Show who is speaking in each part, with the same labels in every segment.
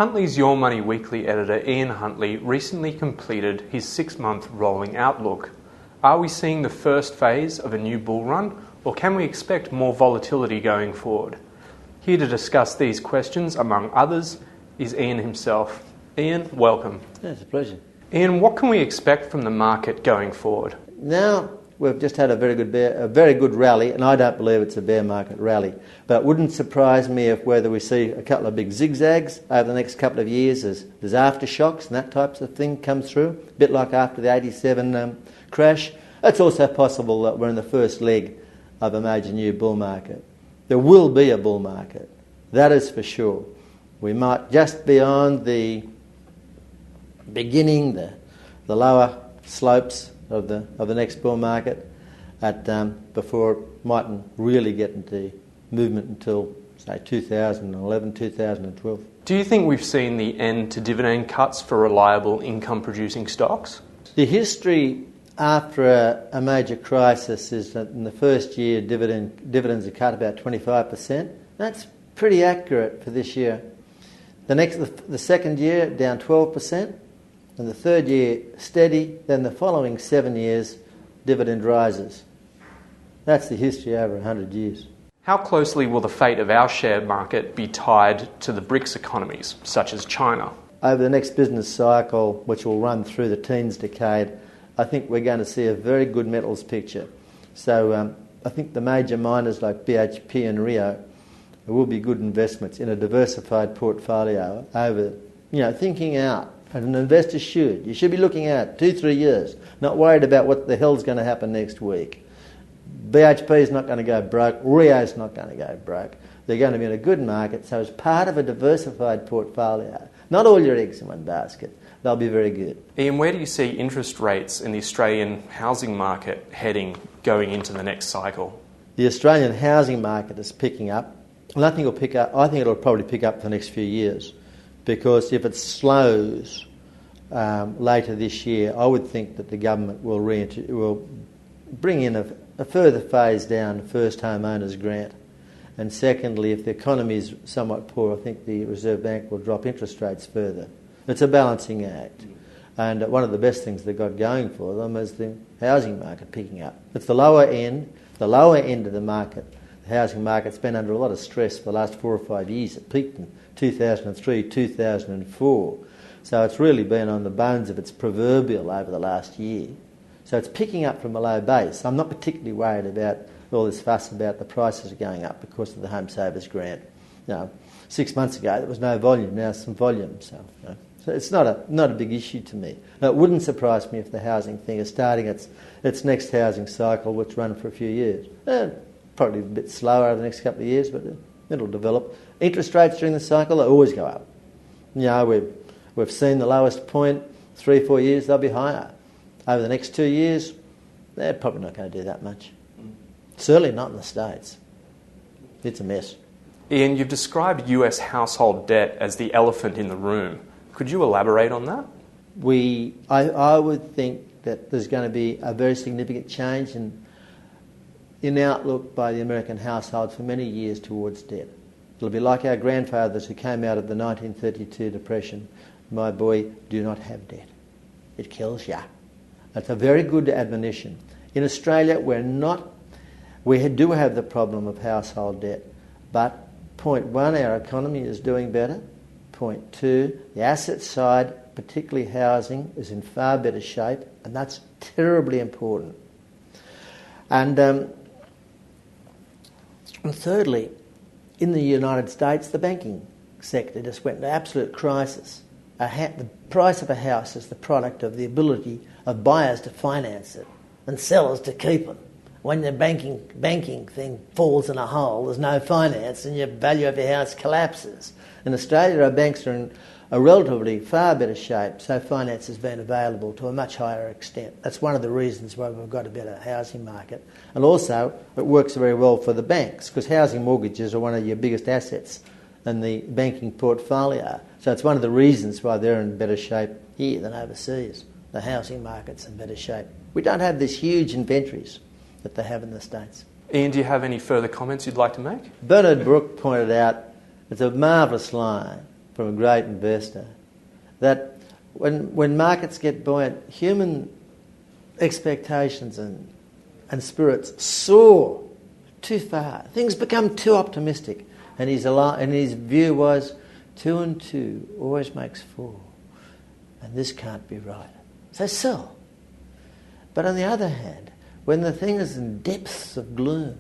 Speaker 1: Huntley's Your Money Weekly editor Ian Huntley recently completed his 6-month rolling outlook. Are we seeing the first phase of a new bull run, or can we expect more volatility going forward? Here to discuss these questions, among others, is Ian himself. Ian, welcome.
Speaker 2: Yeah, it's a pleasure.
Speaker 1: Ian, what can we expect from the market going forward?
Speaker 2: Now, we've just had a very good rally, and I don't believe it's a bear market rally. But it wouldn't surprise me if whether we see a couple of big zigzags over the next couple of years as there's aftershocks and that type of thing comes through, a bit like after the 87 crash. It's also possible that we're in the first leg of a major new bull market. There will be a bull market, that is for sure. We might just be on the beginning, the lower slopes of the next bull market before it mightn't really get into movement until, say, 2011, 2012.
Speaker 1: Do you think we've seen the end to dividend cuts for reliable income-producing stocks?
Speaker 2: The history after a major crisis is that in the first year dividends are cut about 25%. That's pretty accurate for this year. The second year down 12%. And the third year steady, then the following 7 years dividend rises. That's the history over 100 years.
Speaker 1: How closely will the fate of our share market be tied to the BRICS economies, such as China?
Speaker 2: Over the next business cycle, which will run through the teens decade, I think we're going to see a very good metals picture. So I think the major miners like BHP and Rio will be good investments in a diversified portfolio over, thinking out. And an investor should. You should be looking at 2-3 years, not worried about what the hell's going to happen next week. BHP is not going to go broke. Rio's not going to go broke. They're going to be in a good market. So as part of a diversified portfolio, not all your eggs in one basket, they'll be very good.
Speaker 1: Ian, where do you see interest rates in the Australian housing market heading going into the next cycle?
Speaker 2: The Australian housing market is picking up. And I think it'll probably pick up for the next few years. Because if it slows later this year, I would think that the government will bring in a further phase down first homeowners grant. And secondly, if the economy is somewhat poor, I think the Reserve Bank will drop interest rates further. It's a balancing act. And one of the best things they've got going for them is the housing market picking up. It's the lower end of the market. The housing market's been under a lot of stress for the last 4 or 5 years. It peaked in 2003, 2004. So it's really been on the bones of its proverbial over the last year. So it's picking up from a low base. I'm not particularly worried about all this fuss about the prices going up because of the Home Savers Grant. 6 months ago there was no volume, now some volume. So it's not a big issue to me. Now, it wouldn't surprise me if the housing thing is starting its next housing cycle, which run for a few years. Probably a bit slower over the next couple of years, but it'll develop. Interest rates during the cycle, they always go up. We've seen the lowest point, 3-4 years, they'll be higher. Over the next 2 years, they're probably not going to do that much. Certainly not in the States. It's a mess.
Speaker 1: Ian, you've described US household debt as the elephant in the room. Could you elaborate on that?
Speaker 2: I would think that there's going to be a very significant change in outlook by the American household for many years towards debt. It'll be like our grandfathers who came out of the 1932 Depression. My boy, do not have debt. It kills ya. That's a very good admonition. In Australia, we do have the problem of household debt, but point one, our economy is doing better. Point two, the asset side, particularly housing, is in far better shape, and that's terribly important. And thirdly, in the United States, the banking sector just went into absolute crisis. The price of a house is the product of the ability of buyers to finance it and sellers to keep it. When the banking thing falls in a hole, there's no finance and your value of your house collapses. In Australia, our banks are in a relatively far better shape, so finance has been available to a much higher extent. That's one of the reasons why we've got a better housing market. And also, it works very well for the banks, because housing mortgages are one of your biggest assets in the banking portfolio. So it's one of the reasons why they're in better shape here than overseas. The housing market's in better shape. We don't have these huge inventories that they have in the States.
Speaker 1: Ian, do you have any further comments you'd like to make?
Speaker 2: Bernard Brooke pointed out, it's a marvellous line, from a great investor, that when markets get buoyant, human expectations and spirits soar too far. Things become too optimistic. And his view was 2 and 2 always makes 4. And this can't be right. So sell. But on the other hand, when the thing is in depths of gloom,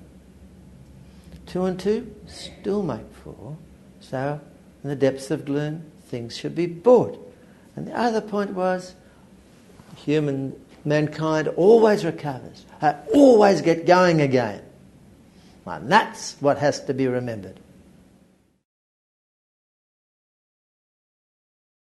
Speaker 2: 2 and 2 still make 4. So in the depths of gloom, things should be bought. And the other point was, mankind always recovers. Always get going again. And that's what has to be remembered.